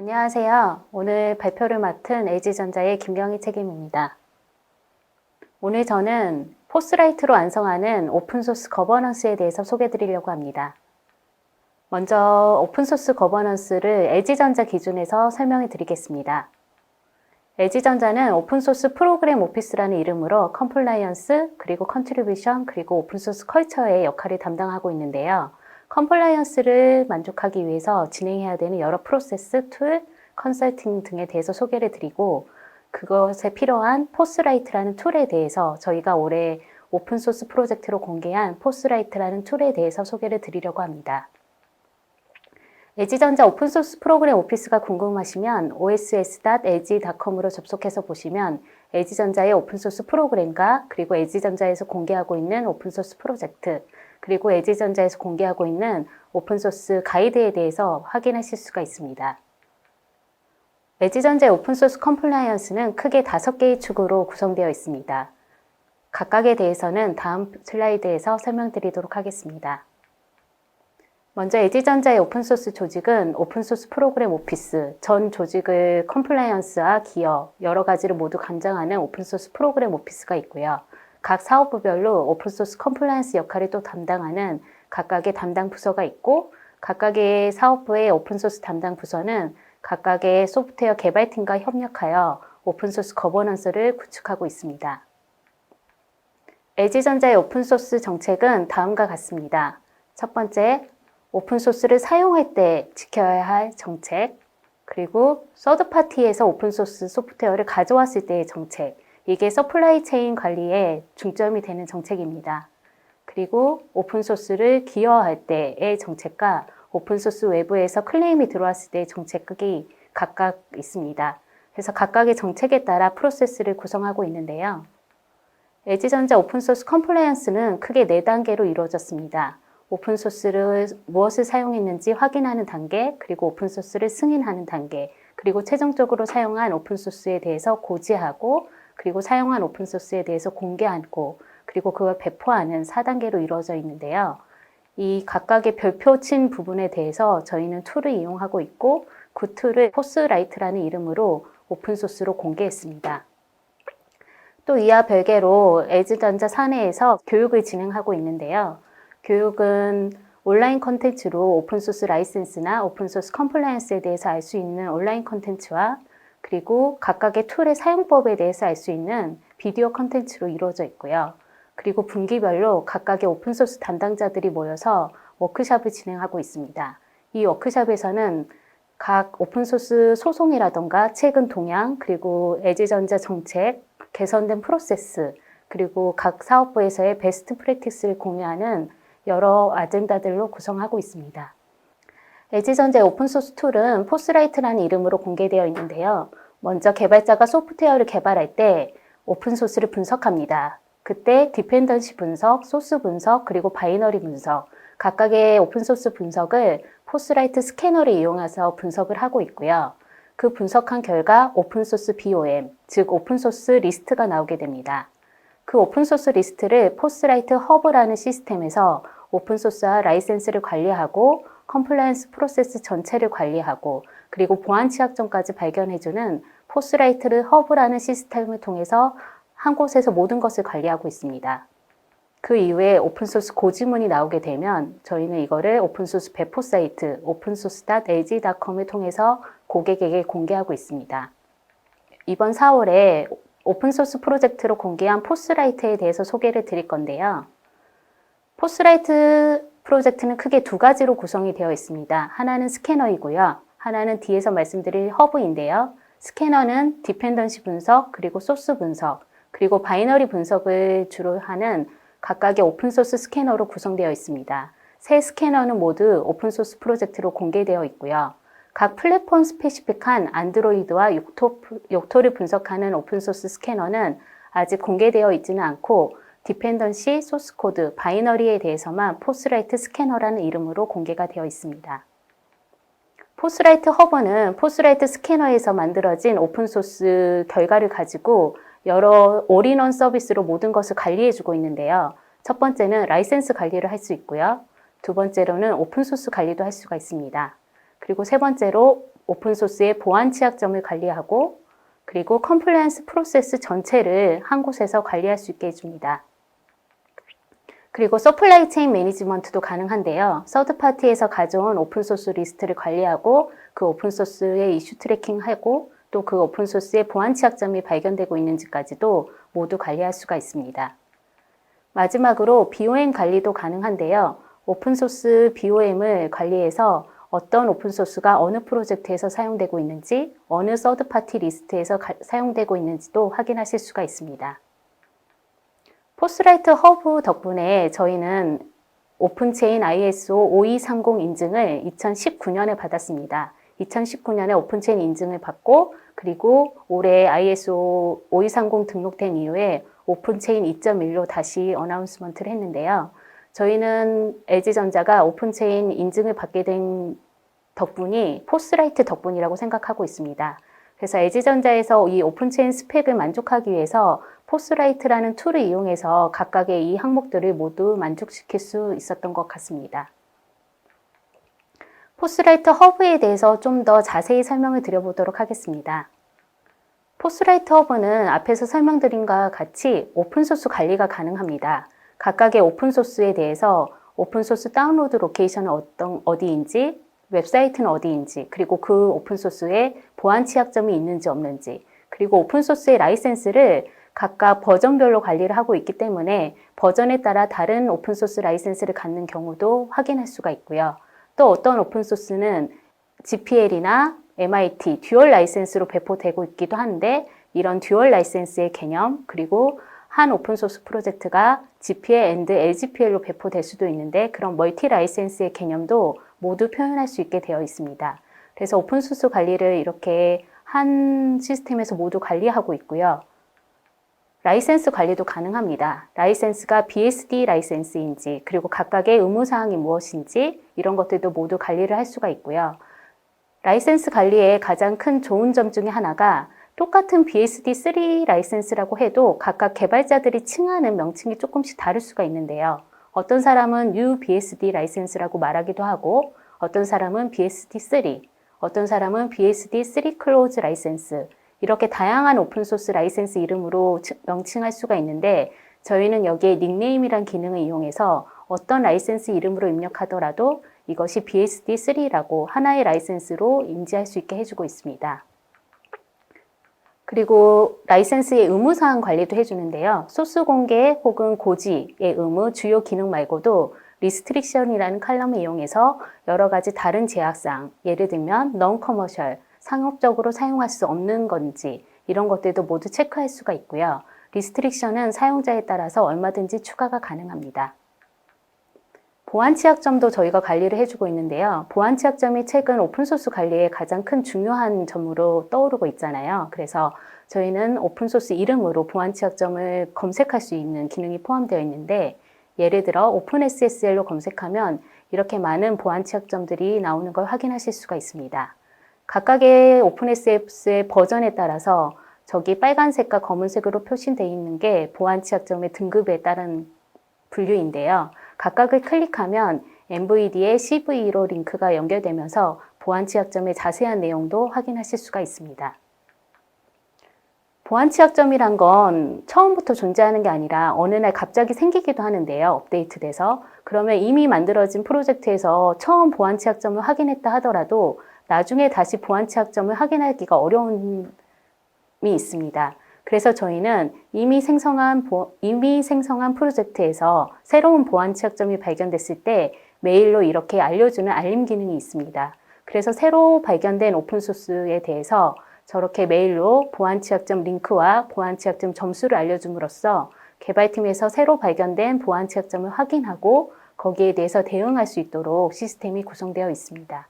안녕하세요. 오늘 발표를 맡은 LG전자의 김경희 책임입니다. 오늘 저는 포스라이트로 완성하는 오픈소스 거버넌스에 대해서 소개해 드리려고 합니다. 먼저 오픈소스 거버넌스를 LG전자 기준에서 설명해 드리겠습니다. LG전자는 오픈소스 프로그램 오피스라는 이름으로 컴플라이언스, 그리고 컨트리뷰션, 그리고 오픈소스 컬처의 역할을 담당하고 있는데요. 컴플라이언스를 만족하기 위해서 진행해야 되는 여러 프로세스, 툴, 컨설팅 등에 대해서 소개를 드리고 그것에 필요한 포스라이트라는 툴에 대해서 저희가 올해 오픈소스 프로젝트로 공개한 포스라이트라는 툴에 대해서 소개를 드리려고 합니다. LG전자 오픈소스 프로그램 오피스가 궁금하시면 oss.lg.com으로 접속해서 보시면 LG전자의 오픈소스 프로그램과 그리고 LG전자에서 공개하고 있는 오픈소스 프로젝트 그리고 LG전자에서 공개하고 있는 오픈소스 가이드에 대해서 확인하실 수가 있습니다. LG전자의 오픈소스 컴플라이언스는 크게 5개의 축으로 구성되어 있습니다. 각각에 대해서는 다음 슬라이드에서 설명드리도록 하겠습니다. 먼저 LG전자의 오픈소스 조직은 오픈소스 프로그램 오피스, 전 조직을 컴플라이언스와 기여, 여러 가지를 모두 관장하는 오픈소스 프로그램 오피스가 있고요. 각 사업부별로 오픈소스 컴플라이언스 역할을 또 담당하는 각각의 담당 부서가 있고 각각의 사업부의 오픈소스 담당 부서는 각각의 소프트웨어 개발팀과 협력하여 오픈소스 거버넌스를 구축하고 있습니다. LG전자의 오픈소스 정책은 다음과 같습니다. 첫 번째, 오픈소스를 사용할 때 지켜야 할 정책, 그리고 서드파티에서 오픈소스 소프트웨어를 가져왔을 때의 정책, 이게 서플라이 체인 관리에 중점이 되는 정책입니다. 그리고 오픈소스를 기여할 때의 정책과 오픈소스 외부에서 클레임이 들어왔을 때의 정책이 각각 있습니다. 그래서 각각의 정책에 따라 프로세스를 구성하고 있는데요. LG전자 오픈소스 컴플라이언스는 크게 4단계로 이루어졌습니다. 오픈소스를 무엇을 사용했는지 확인하는 단계, 그리고 오픈소스를 승인하는 단계, 그리고 최종적으로 사용한 오픈소스에 대해서 고지하고, 그리고 사용한 오픈소스에 대해서 공개하고, 그리고 그걸 배포하는 4단계로 이루어져 있는데요. 이 각각의 별표 친 부분에 대해서 저희는 툴을 이용하고 있고, 그 툴을 포스라이트라는 이름으로 오픈소스로 공개했습니다. 또 이와 별개로 LG전자 사내에서 교육을 진행하고 있는데요. 교육은 온라인 콘텐츠로 오픈소스 라이센스나 오픈소스 컴플라이언스에 대해서 알 수 있는 온라인 콘텐츠와 그리고 각각의 툴의 사용법에 대해서 알 수 있는 비디오 콘텐츠로 이루어져 있고요. 그리고 분기별로 각각의 오픈소스 담당자들이 모여서 워크숍을 진행하고 있습니다. 이 워크숍에서는 각 오픈소스 소송이라던가 최근 동향, 그리고 LG전자 정책, 개선된 프로세스, 그리고 각 사업부에서의 베스트 프랙티스를 공유하는 여러 아젠다들로 구성하고 있습니다. LG전자의 오픈소스 툴은 포스라이트라는 이름으로 공개되어 있는데요. 먼저 개발자가 소프트웨어를 개발할 때 오픈소스를 분석합니다. 그때 디펜던시 분석, 소스 분석, 그리고 바이너리 분석, 각각의 오픈소스 분석을 포스라이트 스캐너를 이용해서 분석을 하고 있고요. 그 분석한 결과 오픈소스 BOM, 즉 오픈소스 리스트가 나오게 됩니다. 그 오픈소스 리스트를 포스라이트 허브라는 시스템에서 오픈소스와 라이센스를 관리하고 컴플라이언스 프로세스 전체를 관리하고 그리고 보안 취약점까지 발견해주는 포스라이트 허브라는 시스템을 통해서 한 곳에서 모든 것을 관리하고 있습니다. 그 이후에 오픈소스 고지문이 나오게 되면 저희는 이거를 오픈소스 배포 사이트 opensource.lg.com을 통해서 고객에게 공개하고 있습니다. 이번 4월에 오픈소스 프로젝트로 공개한 포스라이트에 대해서 소개를 드릴 건데요. 포스라이트 프로젝트는 크게 2가지로 구성이 되어 있습니다. 하나는 스캐너이고요. 하나는 뒤에서 말씀드릴 허브인데요. 스캐너는 디펜던시 분석, 그리고 소스 분석, 그리고 바이너리 분석을 주로 하는 각각의 오픈소스 스캐너로 구성되어 있습니다. 세 스캐너는 모두 오픈소스 프로젝트로 공개되어 있고요. 각 플랫폼 스페시픽한 안드로이드와 욕토를 분석하는 오픈소스 스캐너는 아직 공개되어 있지는 않고 디펜던시, 소스코드, 바이너리에 대해서만 포스라이트 스캐너라는 이름으로 공개가 되어 있습니다. 포스라이트 허브는 포스라이트 스캐너에서 만들어진 오픈소스 결과를 가지고 여러 올인원 서비스로 모든 것을 관리해주고 있는데요. 첫 번째는 라이센스 관리를 할 수 있고요. 두 번째로는 오픈소스 관리도 할 수가 있습니다. 그리고 세 번째로 오픈소스의 보안 취약점을 관리하고 그리고 컴플라이언스 프로세스 전체를 한 곳에서 관리할 수 있게 해줍니다. 그리고 서플라이 체인 매니지먼트도 가능한데요. 서드파티에서 가져온 오픈소스 리스트를 관리하고 그 오픈소스의 이슈 트래킹하고 또 그 오픈소스의 보안 취약점이 발견되고 있는지까지도 모두 관리할 수가 있습니다. 마지막으로 BOM 관리도 가능한데요. 오픈소스 BOM을 관리해서 어떤 오픈소스가 어느 프로젝트에서 사용되고 있는지, 어느 서드파티 리스트에서 사용되고 있는지도 확인하실 수가 있습니다. 포스라이트 허브 덕분에 저희는 오픈체인 ISO 5230 인증을 2019년에 받았습니다. 2019년에 오픈체인 인증을 받고 그리고 올해 ISO 5230 등록된 이후에 오픈체인 2.1로 다시 어나운스먼트를 했는데요. 저희는 LG전자가 오픈체인 인증을 받게 된 덕분이 포스라이트 덕분이라고 생각하고 있습니다. 그래서 LG전자에서 이 오픈체인 스펙을 만족하기 위해서 포스라이트라는 툴을 이용해서 각각의 이 항목들을 모두 만족시킬 수 있었던 것 같습니다. 포스라이트 허브에 대해서 좀 더 자세히 설명을 드려보도록 하겠습니다. 포스라이트 허브는 앞에서 설명드린 것과 같이 오픈소스 관리가 가능합니다. 각각의 오픈소스에 대해서 오픈소스 다운로드 로케이션은 어디인지, 웹사이트는 어디인지, 그리고 그 오픈소스에 보안 취약점이 있는지 없는지, 그리고 오픈소스의 라이센스를 각각 버전별로 관리를 하고 있기 때문에 버전에 따라 다른 오픈소스 라이센스를 갖는 경우도 확인할 수가 있고요. 또 어떤 오픈소스는 GPL이나 MIT, 듀얼 라이센스로 배포되고 있기도 한데 이런 듀얼 라이센스의 개념 그리고 한 오픈소스 프로젝트가 GPL and LGPL로 배포될 수도 있는데 그런 멀티 라이센스의 개념도 모두 표현할 수 있게 되어 있습니다. 그래서 오픈소스 관리를 이렇게 한 시스템에서 모두 관리하고 있고요. 라이센스 관리도 가능합니다. 라이센스가 BSD 라이센스인지 그리고 각각의 의무사항이 무엇인지 이런 것들도 모두 관리를 할 수가 있고요. 라이센스 관리의 가장 큰 좋은 점 중에 하나가 똑같은 BSD3 라이센스라고 해도 각각 개발자들이 칭하는 명칭이 조금씩 다를 수가 있는데요. 어떤 사람은 UBSD 라이센스라고 말하기도 하고 어떤 사람은 BSD3, 어떤 사람은 BSD3 클로즈 라이센스 이렇게 다양한 오픈소스 라이센스 이름으로 명칭할 수가 있는데 저희는 여기에 닉네임이란 기능을 이용해서 어떤 라이센스 이름으로 입력하더라도 이것이 BSD3라고 하나의 라이센스로 인지할 수 있게 해주고 있습니다. 그리고 라이센스의 의무사항 관리도 해주는데요. 소스 공개 혹은 고지의 의무, 주요 기능 말고도 리스트릭션이라는 칼럼을 이용해서 여러 가지 다른 제약사항, 예를 들면 non-commercial, 상업적으로 사용할 수 없는 건지 이런 것들도 모두 체크할 수가 있고요. 리스트릭션은 사용자에 따라서 얼마든지 추가가 가능합니다. 보안 취약점도 저희가 관리를 해주고 있는데요. 보안 취약점이 최근 오픈소스 관리의 가장 큰 중요한 점으로 떠오르고 있잖아요. 그래서 저희는 오픈소스 이름으로 보안 취약점을 검색할 수 있는 기능이 포함되어 있는데 예를 들어 오픈SSL로 검색하면 이렇게 많은 보안 취약점들이 나오는 걸 확인하실 수가 있습니다. 각각의 오픈SS의 버전에 따라서 저기 빨간색과 검은색으로 표시되어 있는 게 보안 취약점의 등급에 따른 분류인데요. 각각을 클릭하면 MVD의 CVE로 링크가 연결되면서 보안 취약점의 자세한 내용도 확인하실 수가 있습니다. 보안 취약점이란 건 처음부터 존재하는 게 아니라 어느 날 갑자기 생기기도 하는데요. 업데이트돼서. 그러면 이미 만들어진 프로젝트에서 처음 보안 취약점을 확인했다 하더라도 나중에 다시 보안 취약점을 확인하기가 어려움이 있습니다. 그래서 저희는 이미 생성한 프로젝트에서 새로운 보안 취약점이 발견됐을 때 메일로 이렇게 알려주는 알림 기능이 있습니다. 그래서 새로 발견된 오픈소스에 대해서 저렇게 메일로 보안 취약점 링크와 보안 취약점 점수를 알려줌으로써 개발팀에서 새로 발견된 보안 취약점을 확인하고 거기에 대해서 대응할 수 있도록 시스템이 구성되어 있습니다.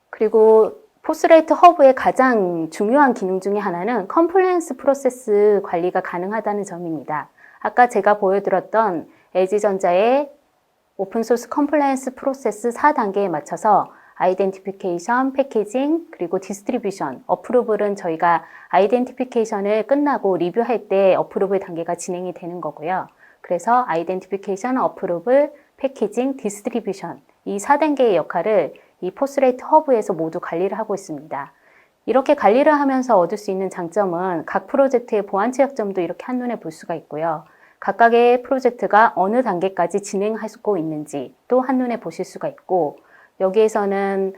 그리고 포스라이트 허브의 가장 중요한 기능 중에 하나는 컴플라이언스 프로세스 관리가 가능하다는 점입니다. 아까 제가 보여드렸던 LG전자의 오픈소스 컴플라이언스 프로세스 4단계에 맞춰서 아이덴티피케이션, 패키징, 그리고 디스트리뷰션, 어프루블은 저희가 아이덴티피케이션을 끝나고 리뷰할 때 어프루블 단계가 진행이 되는 거고요. 그래서 아이덴티피케이션, 어프루블, 패키징, 디스트리뷰션 이 4단계의 역할을 이 포스라이트 허브에서 모두 관리를 하고 있습니다. 이렇게 관리를 하면서 얻을 수 있는 장점은 각 프로젝트의 보안 취약점도 이렇게 한눈에 볼 수가 있고요. 각각의 프로젝트가 어느 단계까지 진행하고 있는지 또 한눈에 보실 수가 있고, 여기에서는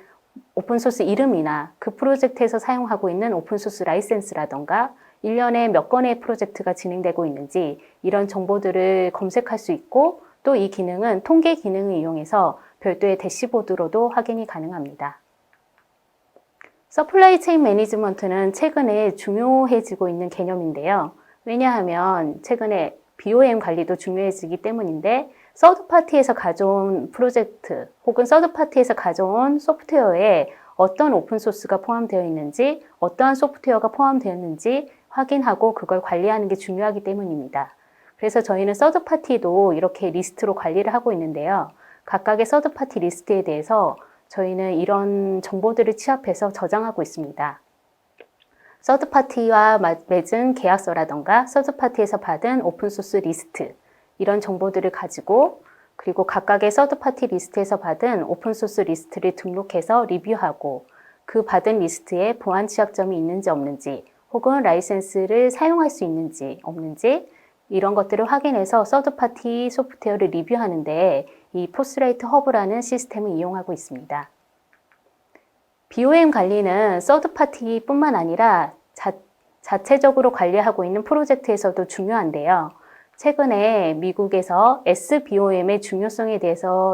오픈소스 이름이나 그 프로젝트에서 사용하고 있는 오픈소스 라이센스라던가 1년에 몇 건의 프로젝트가 진행되고 있는지 이런 정보들을 검색할 수 있고, 또 이 기능은 통계 기능을 이용해서 별도의 대시보드로도 확인이 가능합니다. 서플라이 체인 매니지먼트는 최근에 중요해지고 있는 개념인데요. 왜냐하면 최근에 BOM 관리도 중요해지기 때문인데, 서드파티에서 가져온 프로젝트 혹은 서드파티에서 가져온 소프트웨어에 어떤 오픈소스가 포함되어 있는지, 어떠한 소프트웨어가 포함되었는지 확인하고 그걸 관리하는 게 중요하기 때문입니다. 그래서 저희는 서드파티도 이렇게 리스트로 관리를 하고 있는데요. 각각의 서드파티 리스트에 대해서 저희는 이런 정보들을 취합해서 저장하고 있습니다. 서드파티와 맺은 계약서라던가 서드파티에서 받은 오픈소스 리스트, 이런 정보들을 가지고, 그리고 각각의 서드파티 리스트에서 받은 오픈소스 리스트를 등록해서 리뷰하고, 그 받은 리스트에 보안 취약점이 있는지 없는지, 혹은 라이센스를 사용할 수 있는지 없는지, 이런 것들을 확인해서 서드파티 소프트웨어를 리뷰하는데 이 포스라이트 허브라는 시스템을 이용하고 있습니다. BOM 관리는 서드파티뿐만 아니라 자체적으로 관리하고 있는 프로젝트에서도 중요한데요. 최근에 미국에서 SBOM의 중요성에 대해서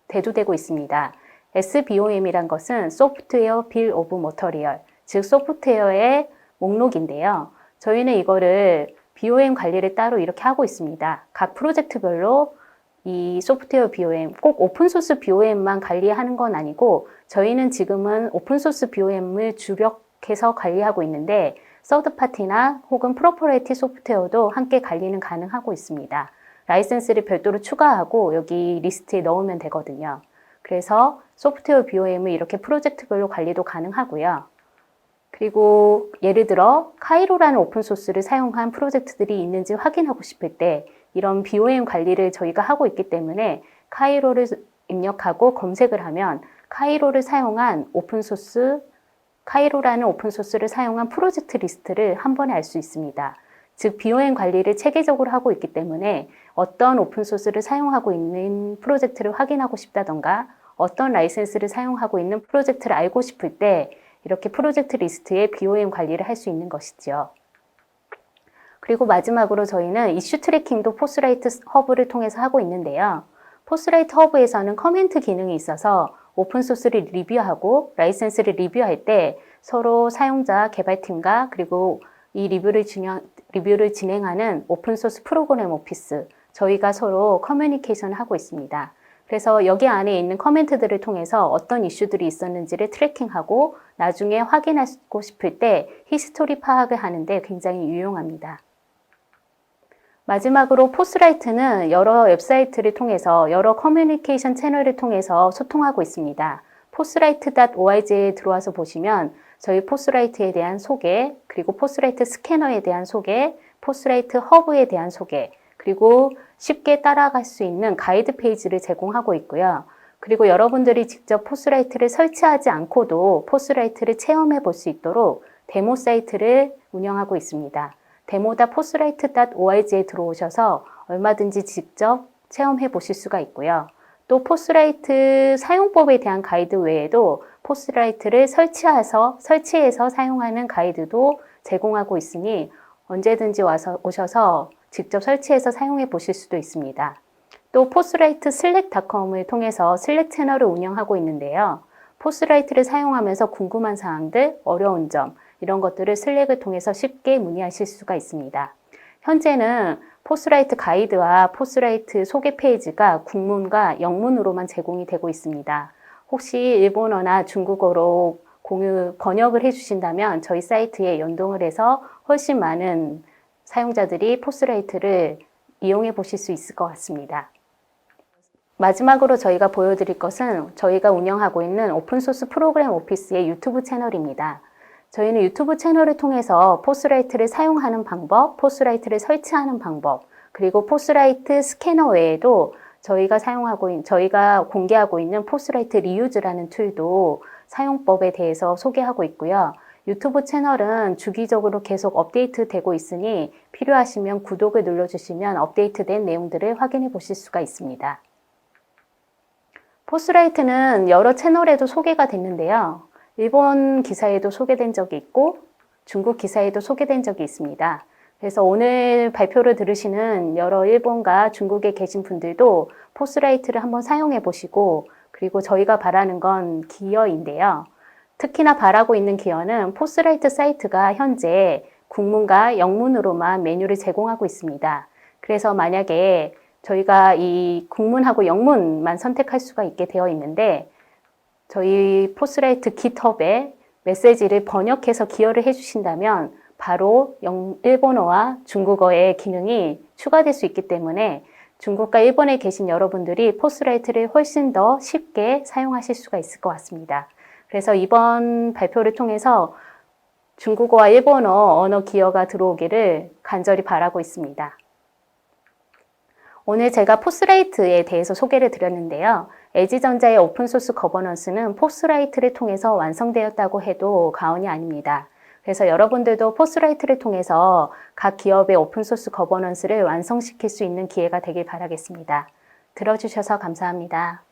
대두되고 있습니다. SBOM이란 것은 소프트웨어 빌 오브 머터리얼, 즉 소프트웨어의 목록인데요. 저희는 이거를 BOM 관리를 따로 이렇게 하고 있습니다. 각 프로젝트별로 이 소프트웨어 BOM, 꼭 오픈소스 BOM만 관리하는 건 아니고, 저희는 지금은 오픈소스 BOM을 주력해서 관리하고 있는데, 서드파티나 혹은 프로퍼레이티 소프트웨어도 함께 관리는 가능하고 있습니다. 라이센스를 별도로 추가하고 여기 리스트에 넣으면 되거든요. 그래서 소프트웨어 BOM을 이렇게 프로젝트별로 관리도 가능하고요. 그리고 예를 들어 카이로라는 오픈소스를 사용한 프로젝트들이 있는지 확인하고 싶을 때 이런 BOM 관리를 저희가 하고 있기 때문에 카이로를 입력하고 검색을 하면 카이로를 사용한 오픈소스, 카이로라는 오픈소스를 사용한 프로젝트 리스트를 한 번에 알 수 있습니다. 즉 BOM 관리를 체계적으로 하고 있기 때문에 어떤 오픈소스를 사용하고 있는 프로젝트를 확인하고 싶다던가 어떤 라이센스를 사용하고 있는 프로젝트를 알고 싶을 때 이렇게 프로젝트 리스트에 BOM 관리를 할 수 있는 것이죠. 그리고 마지막으로 저희는 이슈 트래킹도 포스라이트 허브를 통해서 하고 있는데요. 포스라이트 허브에서는 커멘트 기능이 있어서 오픈소스를 리뷰하고 라이센스를 리뷰할 때 서로 사용자 개발팀과 그리고 이 리뷰를 진행하는 오픈소스 프로그램 오피스, 저희가 서로 커뮤니케이션을 하고 있습니다. 그래서 여기 안에 있는 커멘트들을 통해서 어떤 이슈들이 있었는지를 트래킹하고 나중에 확인하고 싶을 때 히스토리 파악을 하는데 굉장히 유용합니다. 마지막으로 포스라이트는 여러 웹사이트를 통해서 여러 커뮤니케이션 채널을 통해서 소통하고 있습니다. 포스라이트.org에 들어와서 보시면 저희 포스라이트에 대한 소개, 그리고 포스라이트 스캐너에 대한 소개, 포스라이트 허브에 대한 소개, 그리고 쉽게 따라갈 수 있는 가이드 페이지를 제공하고 있고요. 그리고 여러분들이 직접 포스라이트를 설치하지 않고도 포스라이트를 체험해 볼 수 있도록 데모 사이트를 운영하고 있습니다. demo.postwrite.org에 들어오셔서 얼마든지 직접 체험해 보실 수가 있고요. 또 포스라이트 사용법에 대한 가이드 외에도 포스라이트를 설치해서 사용하는 가이드도 제공하고 있으니 언제든지 오셔서 직접 설치해서 사용해 보실 수도 있습니다. 또 포스라이트 슬랙.com을 통해서 슬랙 채널을 운영하고 있는데요. 포스라이트를 사용하면서 궁금한 사항들, 어려운 점, 이런 것들을 슬랙을 통해서 쉽게 문의하실 수가 있습니다. 현재는 포스라이트 가이드와 포스라이트 소개 페이지가 국문과 영문으로만 제공이 되고 있습니다. 혹시 일본어나 중국어로 번역을 해주신다면 저희 사이트에 연동을 해서 훨씬 많은 사용자들이 포스라이트를 이용해 보실 수 있을 것 같습니다. 마지막으로 저희가 보여드릴 것은 저희가 운영하고 있는 오픈소스 프로그램 오피스의 유튜브 채널입니다. 저희는 유튜브 채널을 통해서 포스라이트를 사용하는 방법, 포스라이트를 설치하는 방법, 그리고 포스라이트 스캐너 외에도 저희가 공개하고 있는 포스라이트 리유즈라는 툴도 사용법에 대해서 소개하고 있고요. 유튜브 채널은 주기적으로 계속 업데이트 되고 있으니 필요하시면 구독을 눌러주시면 업데이트된 내용들을 확인해 보실 수가 있습니다. 포스라이트는 여러 채널에도 소개가 됐는데요. 일본 기사에도 소개된 적이 있고 중국 기사에도 소개된 적이 있습니다. 그래서 오늘 발표를 들으시는 여러 일본과 중국에 계신 분들도 포스라이트를 한번 사용해 보시고, 그리고 저희가 바라는 건 기어인데요. 특히나 바라고 있는 기어는 포스라이트 사이트가 현재 국문과 영문으로만 메뉴를 제공하고 있습니다. 그래서 만약에 저희가 이 국문하고 영문만 선택할 수가 있게 되어 있는데, 저희 포스라이트 깃허브에 메시지를 번역해서 기여를 해주신다면 바로 일본어와 중국어의 기능이 추가될 수 있기 때문에 중국과 일본에 계신 여러분들이 포스라이트를 훨씬 더 쉽게 사용하실 수가 있을 것 같습니다. 그래서 이번 발표를 통해서 중국어와 일본어 언어 기여가 들어오기를 간절히 바라고 있습니다. 오늘 제가 포스라이트에 대해서 소개를 드렸는데요. LG전자의 오픈소스 거버넌스는 포스라이트를 통해서 완성되었다고 해도 과언이 아닙니다. 그래서 여러분들도 포스라이트를 통해서 각 기업의 오픈소스 거버넌스를 완성시킬 수 있는 기회가 되길 바라겠습니다. 들어주셔서 감사합니다.